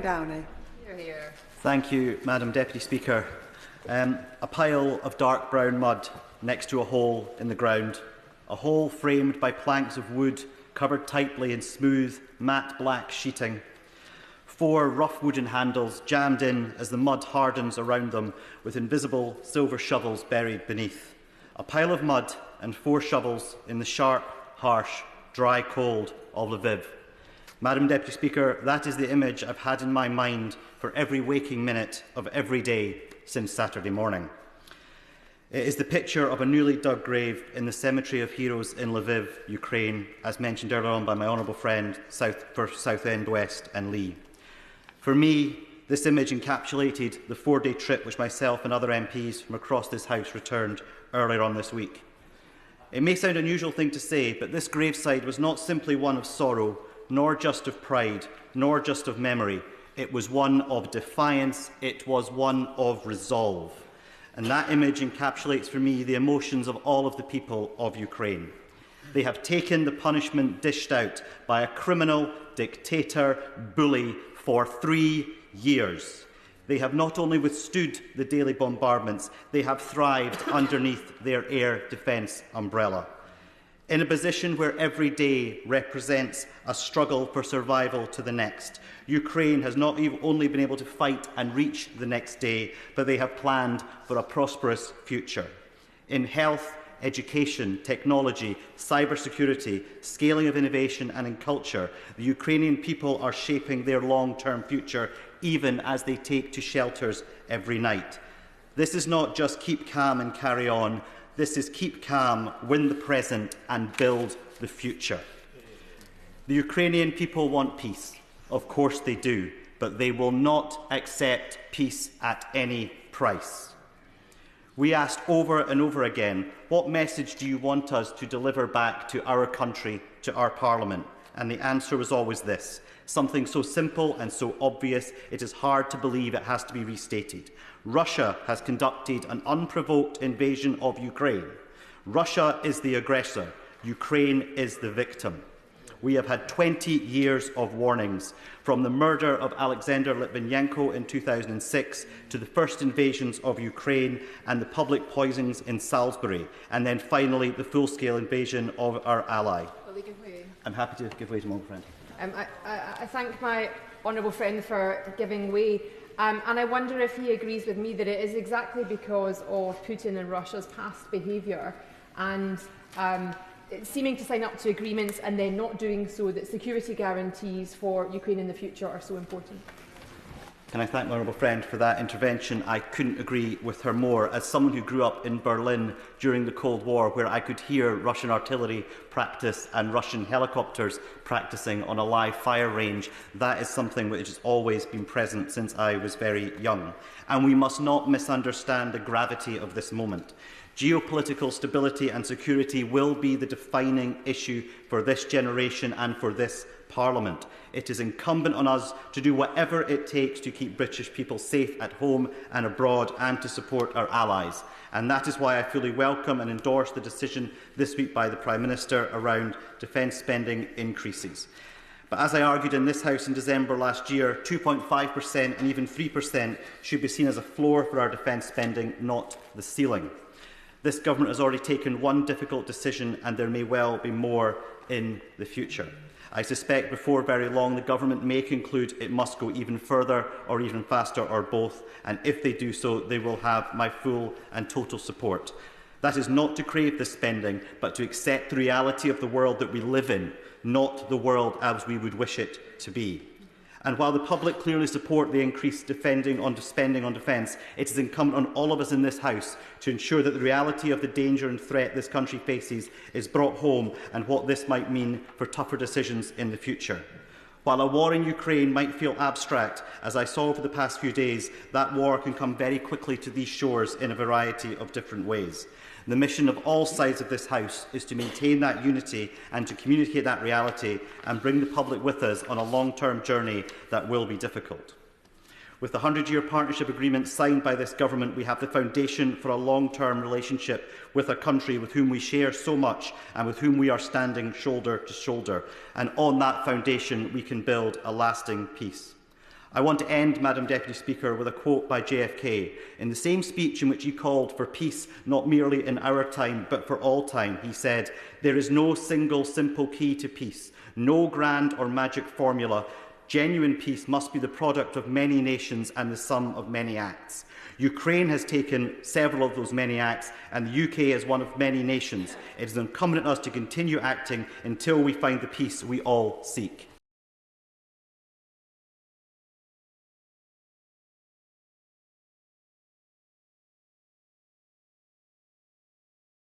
Downey. Hear, hear. Thank you, Madam Deputy Speaker. A pile of dark brown mud next to a hole in the ground, a hole framed by planks of wood covered tightly in smooth, matte black sheeting. 4 rough wooden handles jammed in as the mud hardens around them with invisible silver shovels buried beneath. A pile of mud and 4 shovels in the sharp, harsh, dry cold of Lviv. Madam Deputy Speaker, that is the image I've had in my mind for every waking minute of every day since Saturday morning. It is the picture of a newly dug grave in the Cemetery of Heroes in Lviv, Ukraine, as mentioned earlier on by my honourable friend for Southend West and Lee. For me, this image encapsulated the 4-day trip which myself and other MPs from across this House returned earlier on this week. It may sound an unusual thing to say, but this graveside was not simply one of sorrow, nor just of pride, nor just of memory. It was one of defiance, it was one of resolve. And that image encapsulates for me the emotions of all of the people of Ukraine. They have taken the punishment dished out by a criminal, dictator, bully for 3 years. They have not only withstood the daily bombardments, they have thrived underneath their air defence umbrella. In a position where every day represents a struggle for survival to the next, Ukraine has not only been able to fight and reach the next day, but they have planned for a prosperous future. In health, education, technology, cybersecurity, scaling of innovation and in culture, the Ukrainian people are shaping their long-term future even as they take to shelters every night. This is not just keep calm and carry on. This is keep calm, win the present and build the future. The Ukrainian people want peace. Of course they do, but they will not accept peace at any price. We asked over and over again, what message do you want us to deliver back to our country, to our Parliament? And the answer was always this, something so simple and so obvious it is hard to believe it has to be restated. Russia has conducted an unprovoked invasion of Ukraine. Russia is the aggressor. Ukraine is the victim. We have had 20 years of warnings, from the murder of Alexander Litvinenko in 2006 to the first invasions of Ukraine and the public poisonings in Salisbury, and then finally the full-scale invasion of our ally. I'm happy to give way to my friend. I thank my honourable friend for giving way. And I wonder if he agrees with me that it is exactly because of Putin and Russia's past behaviour and seeming to sign up to agreements and then not doing so that security guarantees for Ukraine in the future are so important. Can I thank my honourable friend for that intervention? I couldn't agree with her more. As someone who grew up in Berlin during the Cold War, where I could hear Russian artillery practice and Russian helicopters practising on a live fire range, that is something which has always been present since I was very young. And we must not misunderstand the gravity of this moment. Geopolitical stability and security will be the defining issue for this generation and for this Parliament. It is incumbent on us to do whatever it takes to keep British people safe at home and abroad and to support our allies. And that is why I fully welcome and endorse the decision this week by the Prime Minister around defence spending increases. But as I argued in this House in December last year, 2.5% and even 3% should be seen as a floor for our defence spending, not the ceiling. This government has already taken one difficult decision and there may well be more in the future. I suspect before very long the government may conclude it must go even further or even faster or both, and if they do so they will have my full and total support. That is not to crave this spending, but to accept the reality of the world that we live in, not the world as we would wish it to be. And while the public clearly support the increased spending on defence, it is incumbent on all of us in this House to ensure that the reality of the danger and threat this country faces is brought home and what this might mean for tougher decisions in the future. While a war in Ukraine might feel abstract, as I saw over the past few days, that war can come very quickly to these shores in a variety of different ways. The mission of all sides of this House is to maintain that unity and to communicate that reality and bring the public with us on a long-term journey that will be difficult. With the 100-year partnership agreement signed by this government, we have the foundation for a long-term relationship with a country with whom we share so much and with whom we are standing shoulder to shoulder. And on that foundation, we can build a lasting peace. I want to end, Madam Deputy Speaker, with a quote by JFK. In the same speech in which he called for peace not merely in our time but for all time, he said, "There is no single simple key to peace, no grand or magic formula. Genuine peace must be the product of many nations and the sum of many acts." Ukraine has taken several of those many acts, and the UK is one of many nations. It is incumbent on us to continue acting until we find the peace we all seek.